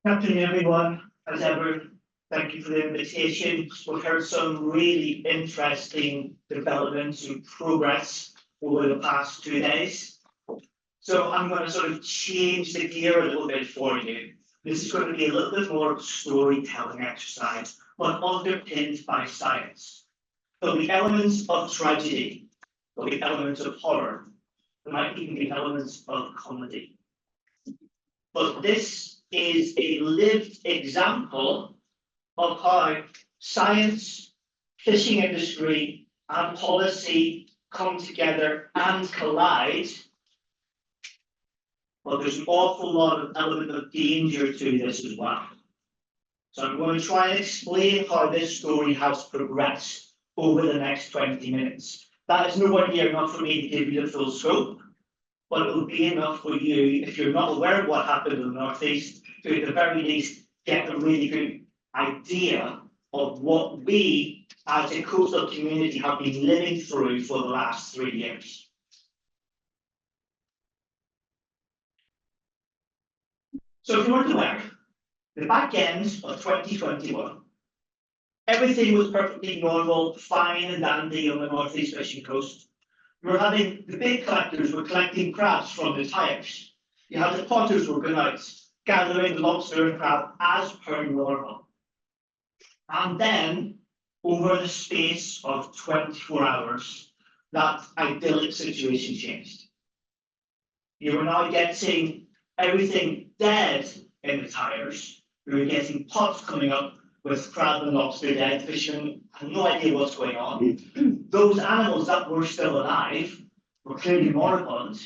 Good afternoon, everyone. As ever, thank you for the invitation. We've heard some really interesting developments and progress over the past 2 days. So I'm going to sort of change the gear a little bit for you. This is going to be a little bit more storytelling exercise, but underpinned by science. There'll be elements of tragedy, there'll be elements of horror, there might even be elements of comedy. But this is a lived example of how science, fishing industry, and policy come together and collide. But there's an awful lot of element of danger to this as well. So I'm going to try and explain how this story has progressed over the next 20 minutes. That is nowhere near enough for me to give you the full scope, but it will be enough for you, if you're not aware of what happened in the Northeast, to at the very least get a really good idea of what we as a coastal community have been living through for the last 3 years. So if you weren't aware, the back end of 2021, everything was perfectly normal, fine and dandy on the Northeast fishing coast. You were having the big collectors were collecting crabs from the tyres. You had the potters were going out, gathering lobster and crab as per normal. And then, over the space of 24 hours, that idyllic situation changed. You were now getting everything dead in the tyres. You were getting pots coming up with crab and lobster dead. Fishermen had no idea what's going on. Those animals that were still alive were clearly moribund,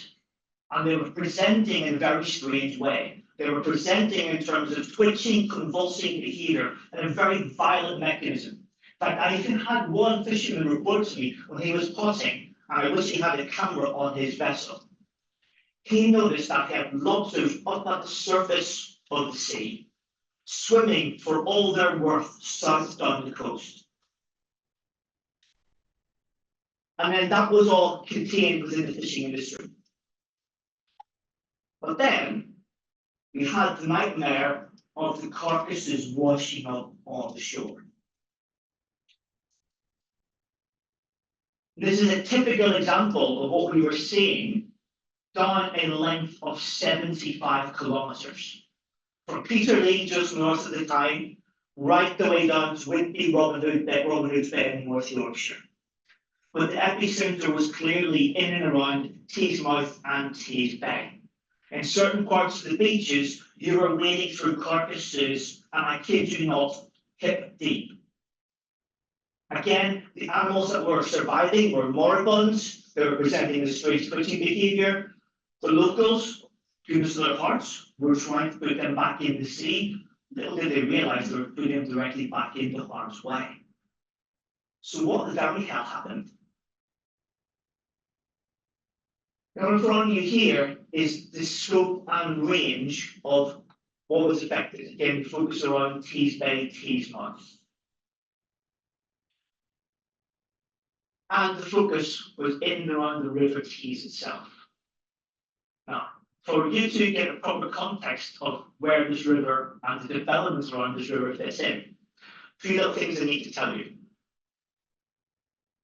and they were presenting in a very strange way. They were presenting in terms of twitching, convulsing behavior, and a very violent mechanism. In fact, I even had one fisherman report to me when he was potting, and I wish he had a camera on his vessel. He noticed that he had lobsters up at the surface of the sea, swimming for all their worth south down the coast. And then that was all contained within the fishing industry. But then we had the nightmare of the carcasses washing up on the shore. This is a typical example of what we were seeing down a length of 75 kilometres. From Peterlee, just north of the time, right the way down to Whitby, Robin Hood's Bay in North Yorkshire. But the epicentre was clearly in and around Teesmouth and Tees Bay. In certain parts of the beaches, you were wading through carcasses, and I kid you not, hip deep. Again, the animals that were surviving were moribunds. They were presenting the strange twitching behaviour. The locals, goodness of their hearts, were trying to put them back in the sea. Little did they realise they were putting them directly back into harm's way. So what the very hell happened? Now, in front of you here is the scope and range of what was affected. Again, we focus around Tees Bay, Teesmouth. And the focus was in and around the River Tees itself. Now, for you to get a proper context of where this river and the developments around this river fits in, 3 little things I need to tell you.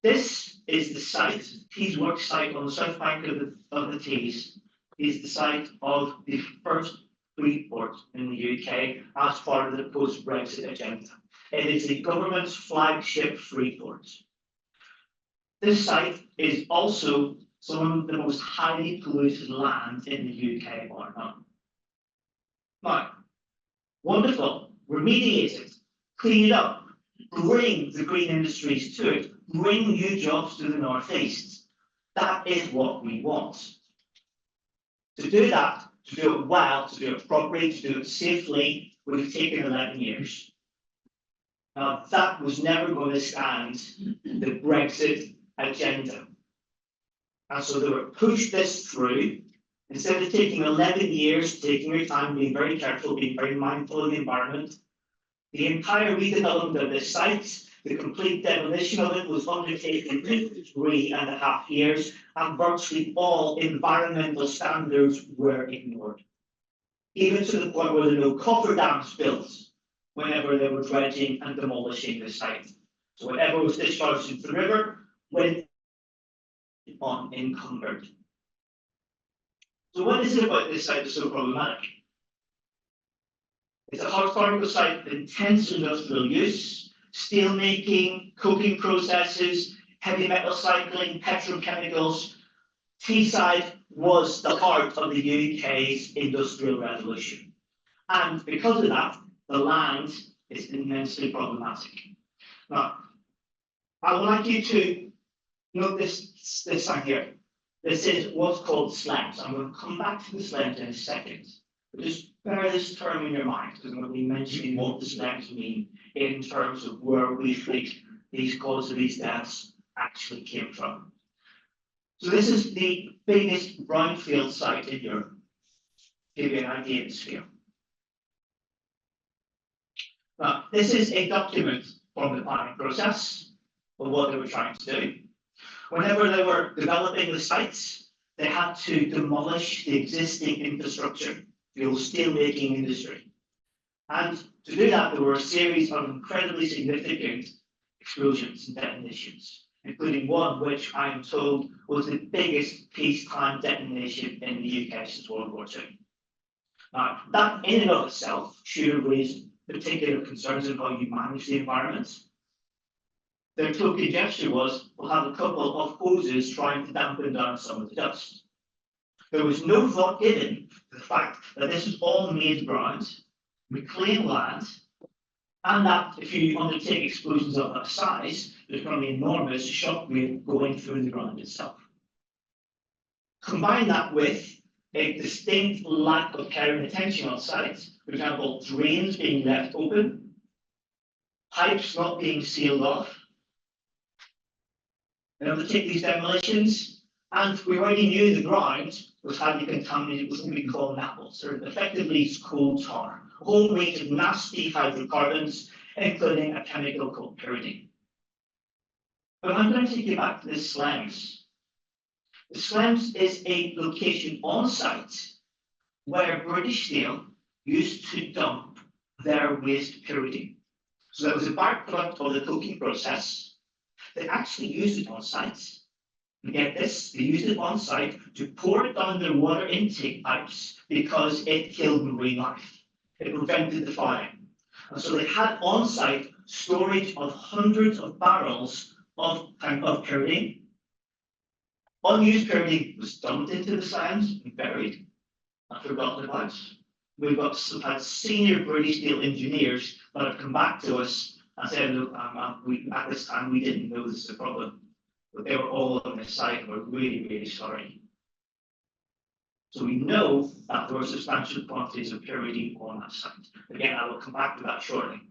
This is the site, Tees work site on the south bank of the Tees, is the site of the first free port in the UK as part of the post-Brexit agenda. It is the government's flagship free port. This site is also some of the most highly polluted land in the UK or not. Now, wonderful, remediate it, clean it up, bring the green industries to it, bring new jobs to the Northeast. That is what we want. To do that, to do it well, to do it properly, to do it safely, would have taken 11 years. Now, that was never going to stand the Brexit agenda. And so they were pushed this through. Instead of taking 11 years, taking your time, being very careful, being very mindful of the environment, the entire redevelopment of this site, the complete demolition of it was undertaken in 3.5 years, and virtually all environmental standards were ignored. even to the point where there were no cofferdams built whenever they were dredging and demolishing the site. So whatever was discharged into the river went unencumbered. So what is it about this site that's so problematic? It's a historical site with intense industrial use, steel making, coking processes, heavy metal cycling, petrochemicals. Teesside was the heart of the UK's industrial revolution. And because of that, the land is immensely problematic. Now, I would like you to note this sign here. This is what's called SLEMs. I'm going to come back to the SLEMs in a second. But just bear this term in your mind, because I'm going to be mentioning what the SLEMs mean in terms of where we think these causes of these deaths actually came from. So this is the biggest brownfield site in Europe. Give you an idea of the scale. Now, this is a document from the planning process of what they were trying to do. Whenever they were developing the sites, they had to demolish the existing infrastructure, the old steelmaking industry. And to do that, there were a series of incredibly significant explosions and detonations, including one which I am told was the biggest peacetime detonation in the UK since World War II. Now, that in and of itself should have raised particular concerns in how you manage the environment. Their token gesture was, we'll have a couple of hoses trying to dampen down some of the dust. There was no thought given to the fact that this was all made ground, reclaimed land, and that if you undertake explosions of that size, there's going to be enormous shock wave going through the ground itself. Combine that with a distinct lack of care and attention on site, for example, drains being left open, pipes not being sealed off. They undertake these demolitions, and we already knew the ground was highly contaminated with what we call NAPLs, or effectively it's coal tar, a whole range of nasty hydrocarbons, including a chemical called pyridine. But I'm going to take you back to the SLEMs. The SLEMs is a location on site where British Steel used to dump their waste pyridine. So that was a byproduct of the coking process. They actually used it on site. You get this? They used it on site to pour it down their water intake pipes because it killed marine life. It prevented the flying. And so they had on site storage of hundreds of barrels of pyridine. Unused pyridine was dumped into the sands and buried and forgotten about. We've had senior British Steel engineers that have come back to us and said, look, at this time we didn't know this is a problem. But they were all on this site and we're really, really sorry. So we know that there were substantial quantities of pyridine on that site. Again, I will come back to that shortly.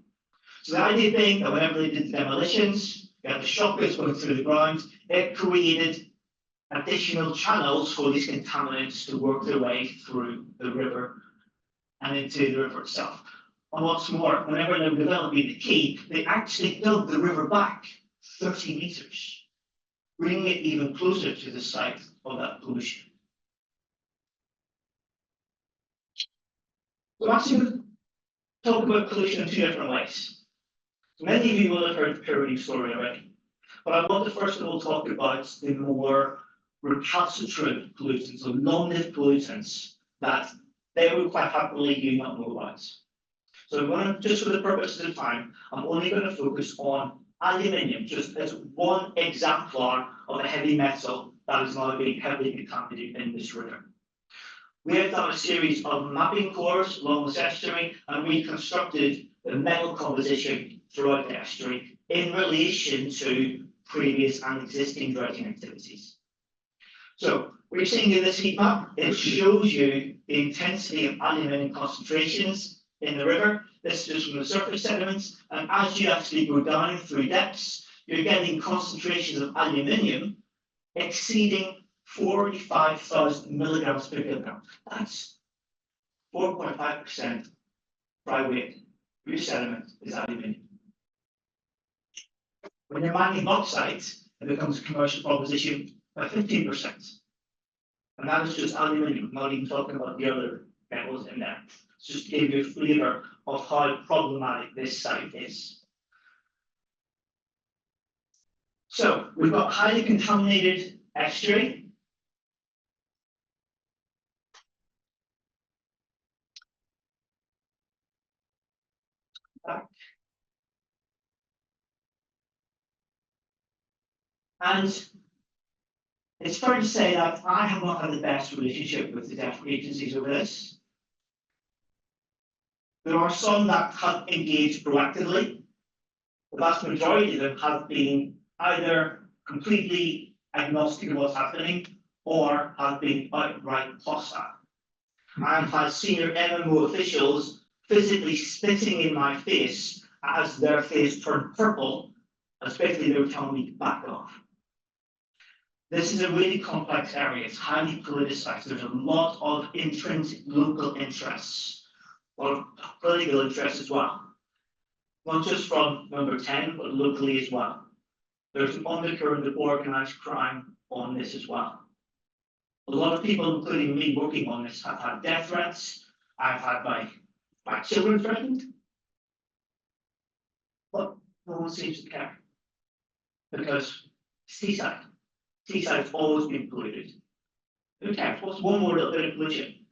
So the idea being that whenever they did the demolitions, you had the shock waves going through the ground, it created additional channels for these contaminants to work their way through the river and into the river itself. And what's more, whenever they were developing the quay, they actually dug the river back 30 meters, bringing it even closer to the site of that pollution. So I'm actually going to talk about pollution in two different ways. So many of you will have heard the pyridine story already, but I want to first of all talk about the more recalcitrant pollutants, so long-lived pollutants that they would quite happily you not know about. So I'm going to, just for the purposes of time, I'm only going to focus on aluminium, just as one exemplar of a heavy metal that is now being heavily contaminated in this river. We have done a series of mapping cores along this estuary and reconstructed the metal composition throughout the estuary in relation to previous and existing dredging activities. So what you're seeing in this heat map, it shows you the intensity of aluminium concentrations in the river. This is just from the surface sediments, and as you actually go down through depths, you're getting concentrations of aluminium exceeding 45,000 milligrams per kilogram. That's 4.5% dry weight for your sediment is aluminium. When you're mining bauxite, it becomes a commercial proposition by 15%. And that is just aluminium, not even talking about the other metals in there. Just to give you a flavour of how problematic this site is. So we've got highly contaminated estuary. And it's fair to say that I have not had the best relationship with the different agencies over this. There are some that have engaged proactively. The vast majority of them have been either completely agnostic of what's happening or have been outright hostile. I've had senior MMO officials physically spitting in my face as their face turned purple, especially they were telling me to back off. This is a really complex area. It's highly politicized. There's a lot of intrinsic local interests, a lot of political interests as well. Not just from number 10, but locally as well. There's an undercurrent of organized crime on this as well. A lot of people, including me working on this, have had death threats. I've had my children threatened. But no one seems to care. Because seaside. Seaside's always been polluted. Who cares? What's one more little bit of pollution?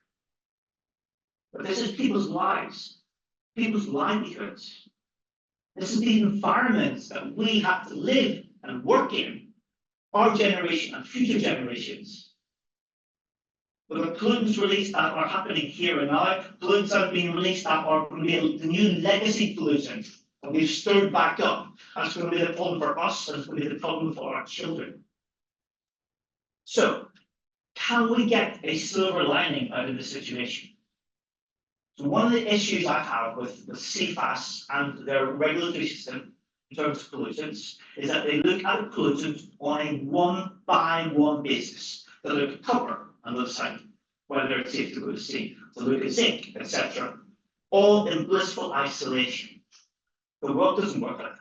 But this is people's lives, people's livelihoods. This is the environments that we have to live and work in, our generation and future generations. But the pollutants released that are happening here and now, pollutants that are being released that are going to be the new legacy pollutants that we've stirred back up. And it's going to be the problem for us, and it's going to be the problem for our children. So, can we get a silver lining out of this situation? So one of the issues I have with CFAS and their regulatory system in terms of pollutants is that they look at the pollutants on a one-by-one basis. They look at copper on the other side, whether it's safe to go to sea. They look at zinc, etc. All in blissful isolation. The world doesn't work like that.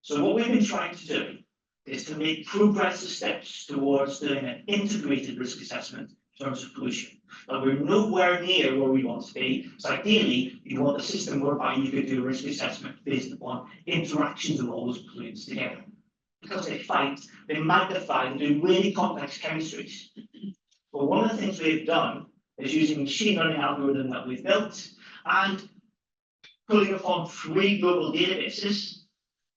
So what we've been trying to do is to make progressive steps towards doing an integrated risk assessment in terms of pollution. But we're nowhere near where we want to be. So ideally, you want a system whereby you could do a risk assessment based upon interactions of all those pollutants together. Because they fight, they magnify, they do really complex chemistries. But one of the things we've done is using a machine learning algorithm that we've built and pulling upon 3 global databases.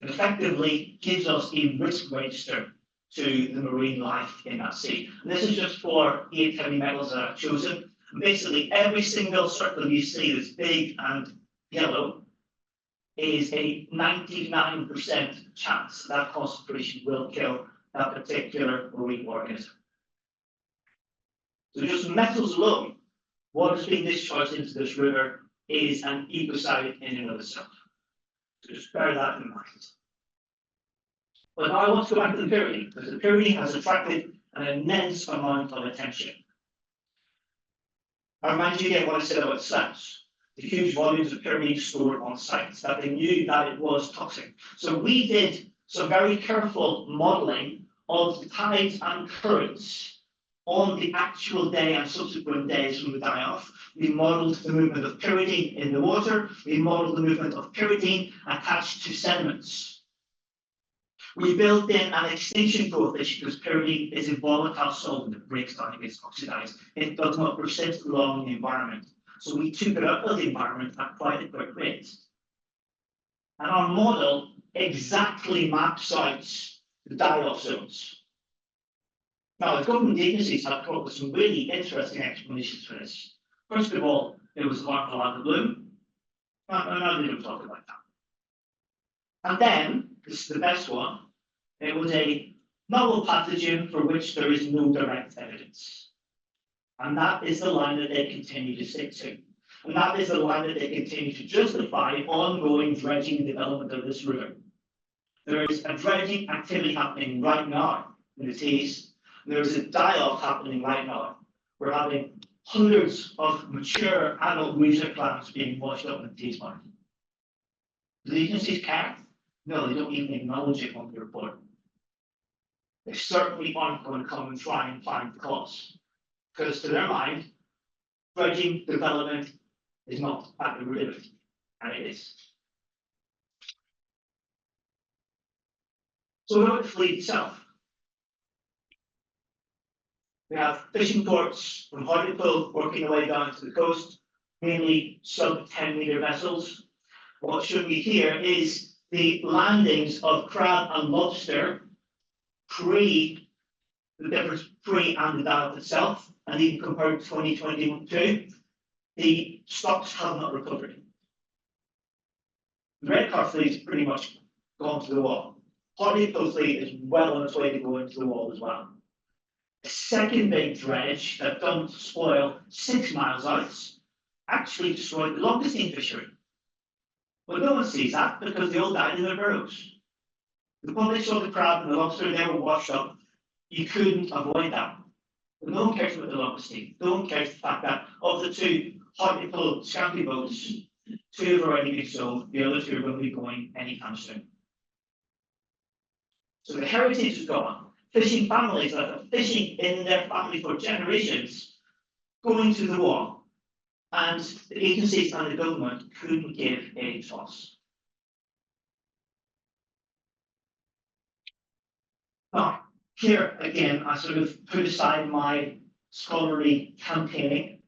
It effectively gives us a risk register to the marine life in that sea. And this is just for 8 heavy metals that I've chosen. And basically, every single circle you see that's big and yellow is a 99% chance that concentration will kill that particular marine organism. So just metals alone, what is being discharged into this river is an ecocide in and of itself. So just bear that in mind. But now I want to go back to the pyridine, because the pyridine has attracted an immense amount of attention. I remind you again what I said about sites. The huge volumes of pyridine stored on sites, that they knew that it was toxic. So we did some very careful modelling of the tides and currents on the actual day and subsequent days from the die-off. We modelled the movement of pyridine in the water. We modelled the movement of pyridine attached to sediments. We built in an extinction coefficient because pyridine is a volatile solvent that breaks down and gets oxidized. It does not persist long in the environment. So we took it out of the environment at quite a quick rate. And our model exactly maps out the die-off zones. Now, the government agencies have come up with some really interesting explanations for this. First of all, it was harmful algal bloom. No, they don't talk about that. And then, this is the best one, it was a novel pathogen for which there is no direct evidence. And that is the line that they continue to stick to. And that is the line that they continue to justify ongoing dredging and development of this river. There is a dredging activity happening right now in the Tees. There is a die-off happening right now. We're having hundreds of mature adult weasel clams being washed up in the Tees market. Do the agencies care? No, they don't even acknowledge it on the report. They certainly aren't going to come and try and find the cause. Because to their mind, dredging development is not at the root of it, and it is. So what about the fleet itself? We have fishing ports from Hartlepool working their way down to the coast, mainly sub-10-metre vessels. What's shown you here is the landings of crab and lobster pre the difference pre and the diet itself, and even compared to 2022, the stocks have not recovered. The red car fleet is pretty much gone to the wall. Hartlepool fleet is well on its way to go into the wall as well. The second big dredge that dumped spoil 6 miles out actually destroyed the Cauldwell fishery. But no one sees that because they all died in their burrows. The public saw the crab and the lobster, they were washed up. You couldn't avoid that. But no one cares about the Cauldwell. No one cares the fact that of the two Hartlepool scanty boats, 2 have already been sold, the other 2 are going to be going anytime soon. So the heritage is gone. Fishing families that are fishing in their family for generations going to the wall, and the agencies and the government couldn't give a toss. Now, here again, I sort of put aside my scholarly campaigning,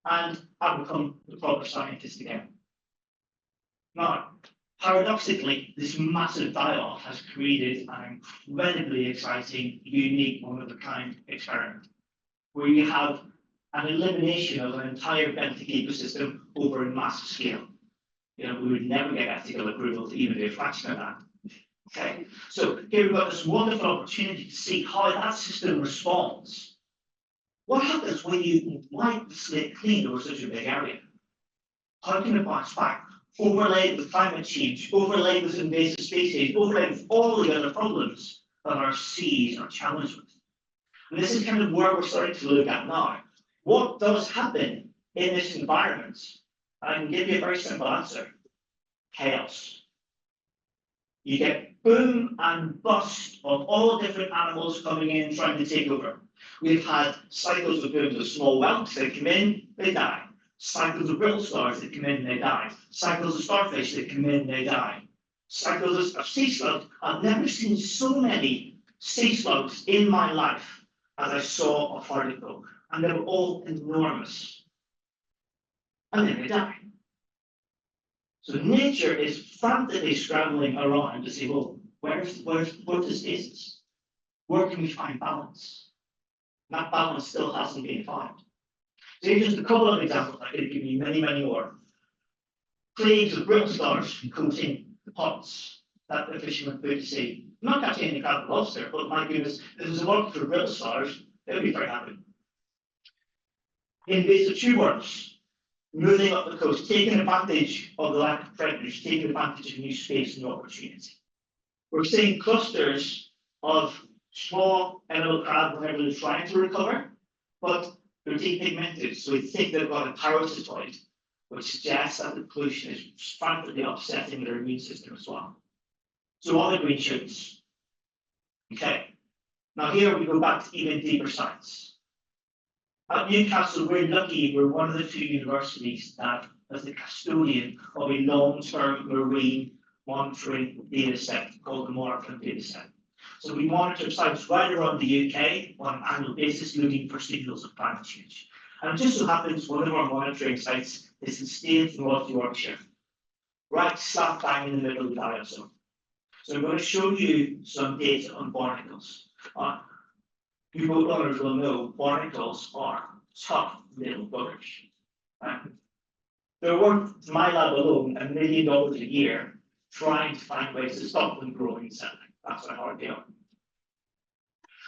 and I've become the proper scientist again. Now, paradoxically, this massive dialogue has created an incredibly exciting, unique, one-of-a-kind experiment, where you have an elimination of an entire benthic ecosystem over a massive scale. You know, we would never get ethical approval to even do a fraction of that. Okay, so here we've got this wonderful opportunity to see how that system responds. What happens when you wipe the slate clean over such a big area? How can it bounce back? Overlaid with climate change, overlaid with invasive species, overlaid with all the other problems that our seas are challenged with. And this is kind of where we're starting to look at now. What does happen in this environment? I can give you a very simple answer. Chaos. You get boom and bust of all different animals coming in trying to take over. We've had cycles of booms of small whelks, they come in, they die. Cycles of brittle stars that come in, they die. Cycles of starfish that come in, they die. Cycles of sea slugs. I've never seen so many sea slugs in my life as I saw a Hartlepool, and they were all enormous. And then they die. So nature is frantically scrambling around to say, well, where's the stasis? Where can we find balance? And that balance still hasn't been found. So here's just a couple of examples. I could give you many, many more. Plagues of brittle stars coating the pots that the fishermen put to sea. I'm not catching any crab and lobster, but my goodness, if there's a market for brittle stars, they would be very happy. Invasive tube worms moving up the coast, taking advantage of the lack of predators, taking advantage of new space and opportunity. We're seeing clusters of small emerald crab whenever they're trying to recover, but they're depigmented, so we think they've got a parasitoid, which suggests that the pollution is frantically upsetting their immune system as well. So all the green shoots. Okay, now here we go back to even deeper science. At Newcastle, we're lucky we're one of the 2 universities that is the custodian of a long-term marine monitoring data set called the Mortalities data set. So we monitor sites right around the UK on an annual basis looking for signals of climate change. And it just so happens one of our monitoring sites is in Staines, North Yorkshire, right slap bang in the middle of the diazone. So I'm going to show you some data on barnacles. You boat runners will know barnacles are tough little buggers. They're worth, to my lab alone, $1 million a year trying to find ways to stop them growing and settling. That's how hard they are.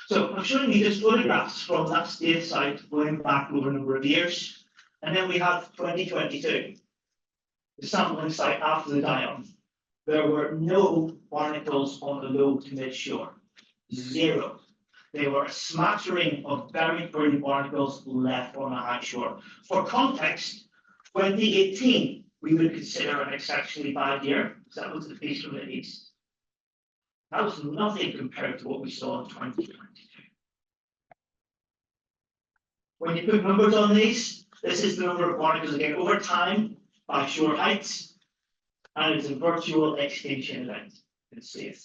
So I'm showing you just photographs from that state site going back over a number of years. And then we have 2022, the sampling site after the die-off. There were no barnacles on the low to mid-shore. 0. There were a smattering of very pretty barnacles left on the high shore. For context, 2018 we would consider an exceptionally bad year, because that was the piece from the east. That was nothing compared to what we saw in 2022. When you put numbers on these, this is the number of barnacles again over time by shore heights, and it's a virtual extinction event. It's safe.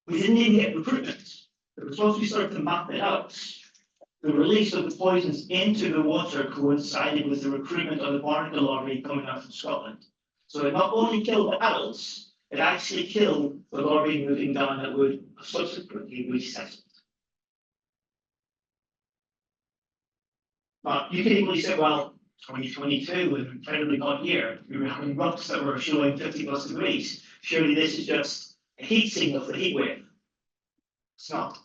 We didn't even get recruitment, because once we started to map it out, the release of the poisons into the water coincided with the recruitment of the barnacle larvae coming out from Scotland. So it not only killed the adults, it actually killed the larvae moving down that would subsequently resettle. But you can equally say, well, 2022 was an incredibly hot year. We were having rocks that were showing 50+ degrees. Surely this is just a heat signal of the heat wave. It's not.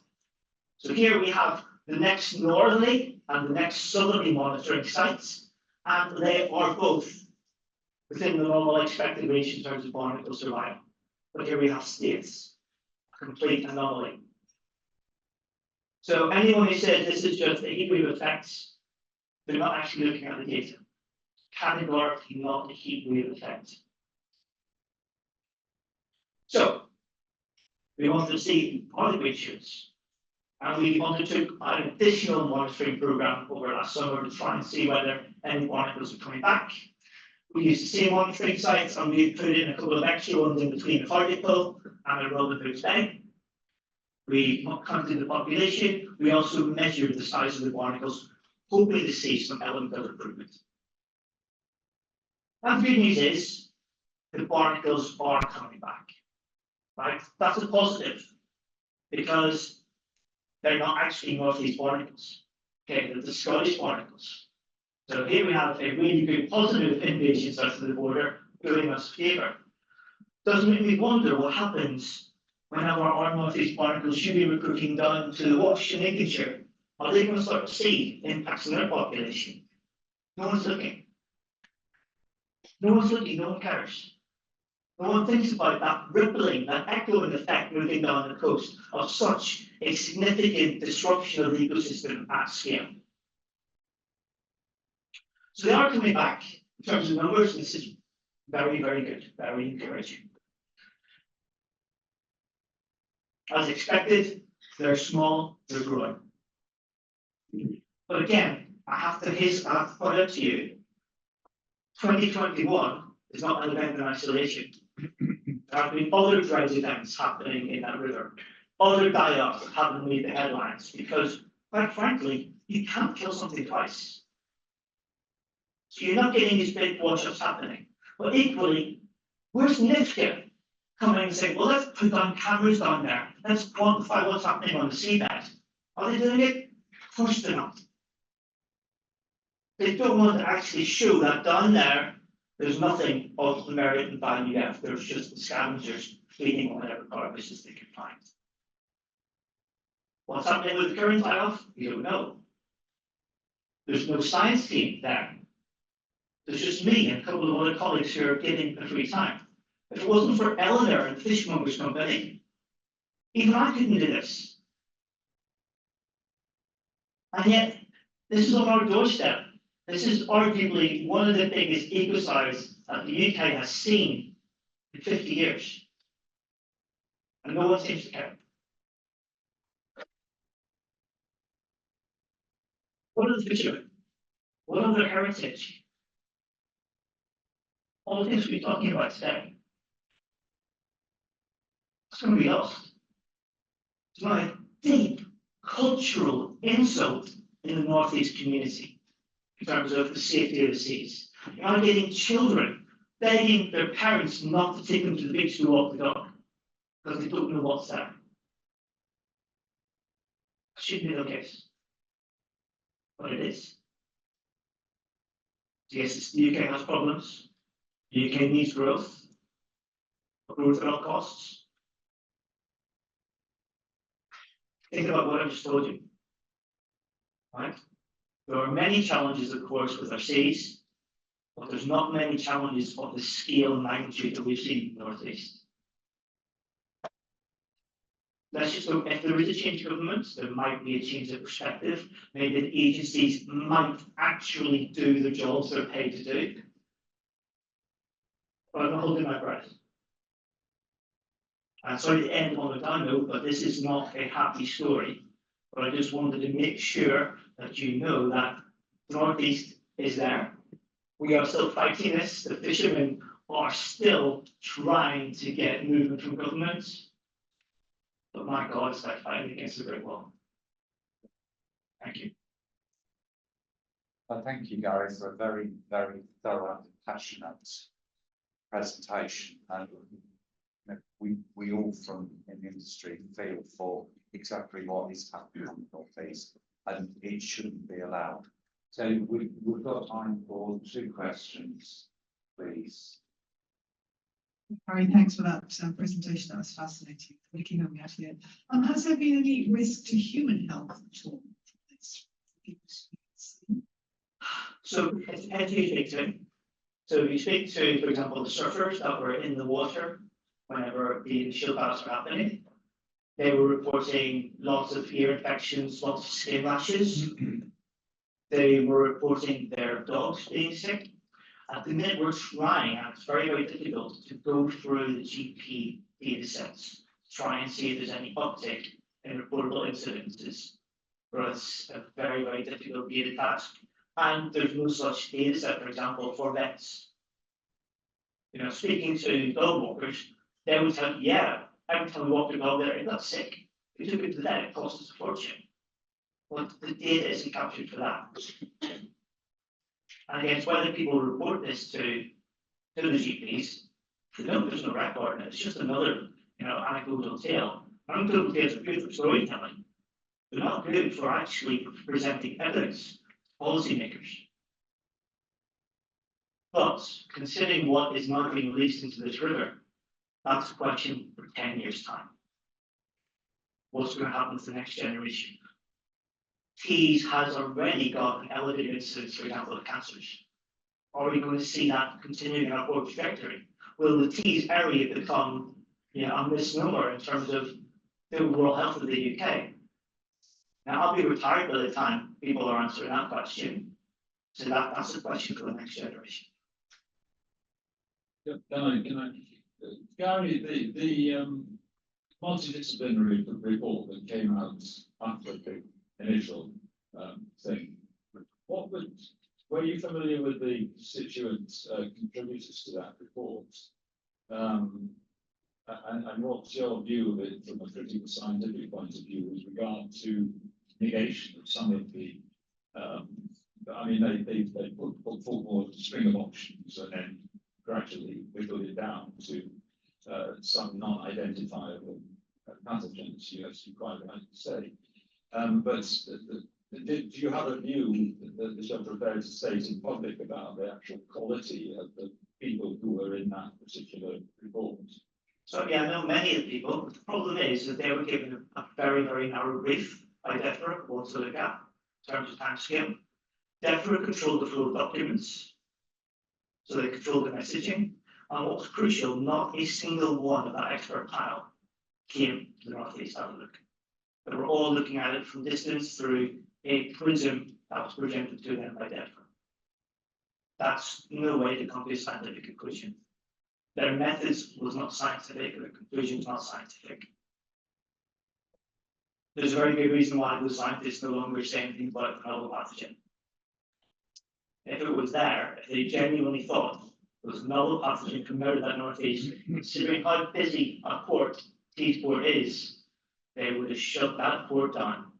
So here we have the next northerly and the next southerly monitoring sites, and they are both within the normal expected range in terms of barnacle survival. But here we have states, a complete anomaly. So anyone who says this is just a heat wave effect, they're not actually looking at the data. Categorically not a heat wave effect. So we wanted to see product ratios, and we undertook an additional monitoring program over last summer to try and see whether any barnacles are coming back. We used the same monitoring sites, and we put in a couple of extra ones in between the particle and the roller boots bay. We counted the population. We also measured the size of the barnacles, hoping to see some element of improvement. And the good news is the barnacles are coming back. Right? That's a positive, because they're not actually northeast barnacles. Okay, they're the Scottish barnacles. So here we have a really good positive invasion south of the border, doing us a favour. Doesn't make me wonder what happens whenever our northeast barnacles should be recruiting down to the Wash in Lincolnshire. Are they going to start to see impacts on their population? No one's looking. No one's looking, no one cares. No one thinks about that rippling, that echoing effect moving down the coast of such a significant disruption of the ecosystem at scale. So they are coming back in terms of numbers. This is very, very good, very encouraging. As expected, they're small, they're growing. But again, I have to point out to you, 2021 is not an event in isolation. There have been other drought events happening in that river. Other die-offs haven't made the headlines because, quite frankly, you can't kill something twice. So you're not getting these big wash-ups happening. But equally, where's NIFCA coming and saying, well, let's put down cameras down there. Let's quantify what's happening on the seabed. Are they doing it? Of course they're not. They don't want to actually show that down there there's nothing of merit and value left. There's just the scavengers feeding on whatever carcasses they can find. What's happening with the current die-off? We don't know. There's no science team there. There's just me and a couple of other colleagues who are giving the free time. If it wasn't for Eleanor and the Fishmongers Company, even I couldn't do this. And yet, this is on our doorstep. This is arguably one of the biggest ecocides that the UK has seen in 50 years. And no one seems to care. What are the fishermen? What are their heritage? All the things we're talking about today. It's going to be lost. It's not a deep cultural insult in the Northeast community in terms of the safety of the seas. You're not getting children begging their parents not to take them to the beach to walk the dog because they don't know what's there. It shouldn't be the case. But it is. Yes, the UK has problems. The UK needs growth. But growth at all costs. Think about what I just told you. Right? There are many challenges, of course, with our seas, but there's not many challenges of the scale and magnitude that we've seen in the Northeast. Let's just look, if there is a change of government, there might be a change of perspective. Maybe the agencies might actually do the jobs they're paid to do. But I'm not holding my breath. I'm sorry to end on a down note, but this is not a happy story. But I just wanted to make sure that you know that the northeast is there. We are still fighting this. The fishermen are still trying to get movement from governments. But my God, it's like fighting against a brick wall. Thank you. Well, thank you, Gary, for a very, very thorough and passionate presentation. And we all from in the industry feel for exactly what is happening on the northeast, and it shouldn't be allowed. So we've got time for 2 questions, please. Harry, thanks for that presentation. That was fascinating. Looking at me actually. Has there been any risk to human health at all from this? So it depends who you speak to. So if you speak to, for example, the surfers that were in the water whenever the initial baths were happening, they were reporting lots of ear infections, lots of skin rashes. They were reporting their dogs being sick. At the minute, we're trying, and it's very, very difficult, to go through the GP data sets, try and see if there's any uptick in reportable incidences. But it's a very, very difficult data task. And there's no such data set, for example, for vets. You know, speaking to dog walkers, they would tell you, yeah, every time we walked a dog there, it got sick. We took it to the vet, it cost us a fortune. But the data isn't captured for that. And again, it's whether people report this to the GPs. There's no record, and it's just another, anecdotal tale. Anecdotal tales are good for storytelling. They're not good for actually presenting evidence to policymakers. But considering what is now being released into this river, that's a question for 10 years' time. What's going to happen to the next generation? Tees has already got an elevated incidence, for example, of cancers. Are we going to see that continuing in our forward trajectory? Will the Tees area become a misnomer in terms of the overall health of the UK? Now, I'll be retired by the time people are answering that question. So that's a question for the next generation. Gary, the multidisciplinary report that came out after the initial thing, were you familiar with the constituent contributors to that report? And what's your view of it from a critical scientific point of view with regard to negation of some of the they put forward a string of options and then gradually whittled it down to some non-identifiable pathogens, as you quite rightly say. But do you have a view that you're prepared to state in public about the actual quality of the people who were in that particular report? So yeah, I know many of the people, but the problem is that they were given a very, very narrow brief by DEFRA, what to look at in terms of timescale. DEFRA controlled the flow of documents, so they controlled the messaging. And what was crucial, not a single one of that expert panel came to the Northeast Outlook. They were all looking at it from distance through a prism that was presented to them by DEFRA. That's no way to come to a scientific conclusion. Their methods was not scientific, their conclusion was not scientific. There's a very good reason why the scientists no longer say anything about the novel pathogen. If it was there, if they genuinely thought there was a novel pathogen coming out of that northeast, considering how busy a port Tees Port is, they would have shut that port down.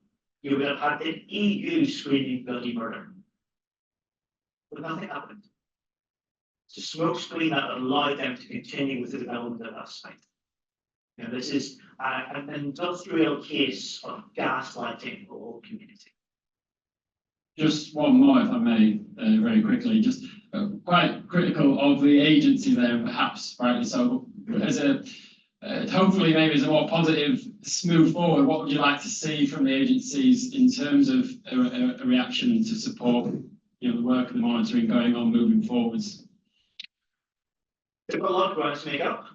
You would have had the EU screaming bloody murder. But nothing happened. It's a smoke screen that allowed them to continue with the development of that site. This is an industrial case of gaslighting the whole community. Just one more, if I may, very quickly. Just quite critical of the agency there, perhaps rightly so. As a hopefully, maybe as a more positive move forward, what would you like to see from the agencies in terms of a reaction to support, the work and the monitoring going on moving forwards? They've got a lot of ground to make up.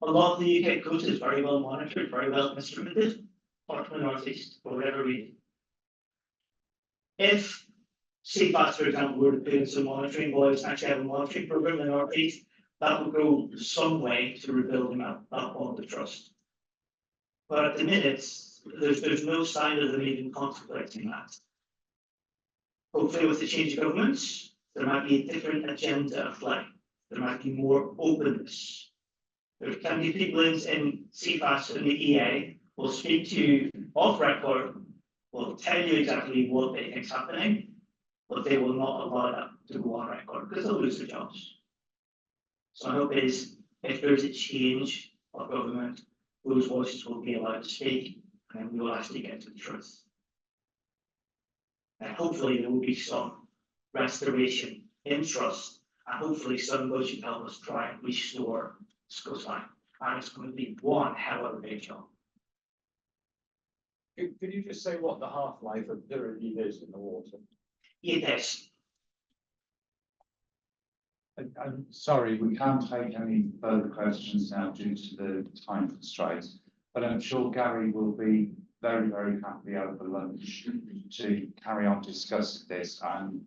A lot of the UK coast is very well monitored, very well instrumented, apart from the northeast, for whatever reason. If CFAS, for example, were to put in some monitoring boys and actually have a monitoring program in the northeast, that would go some way to rebuilding up on the trust. But at the minute, there's no sign of them even contemplating that. Hopefully with the change of governments, there might be a different agenda afoot. There might be more openness. There can be people in CFAS and the EA will speak to you off record, will tell you exactly what they think is happening, but they will not allow that to go on record because they'll lose their jobs. So I hope is if there's a change of government, those voices will be allowed to speak, and then we will actually get to the truth. And hopefully there will be some restoration in trust, and hopefully somebody should help us try and restore Scotsline. And it's going to be one hell of a big job. Could you just say what the half-life of pyridine is in the water? Yes. I'm sorry, we can't take any further questions now due to the time constraints, but I'm sure Gary will be very, very happy over lunch to carry on discussing this and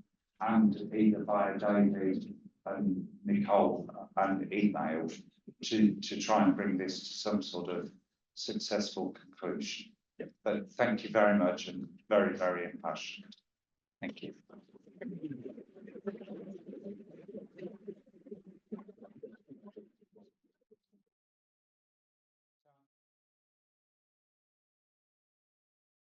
either via David and Nicole and email to try and bring this to some sort of successful conclusion. But thank you very much and very, very impassioned. Thank you.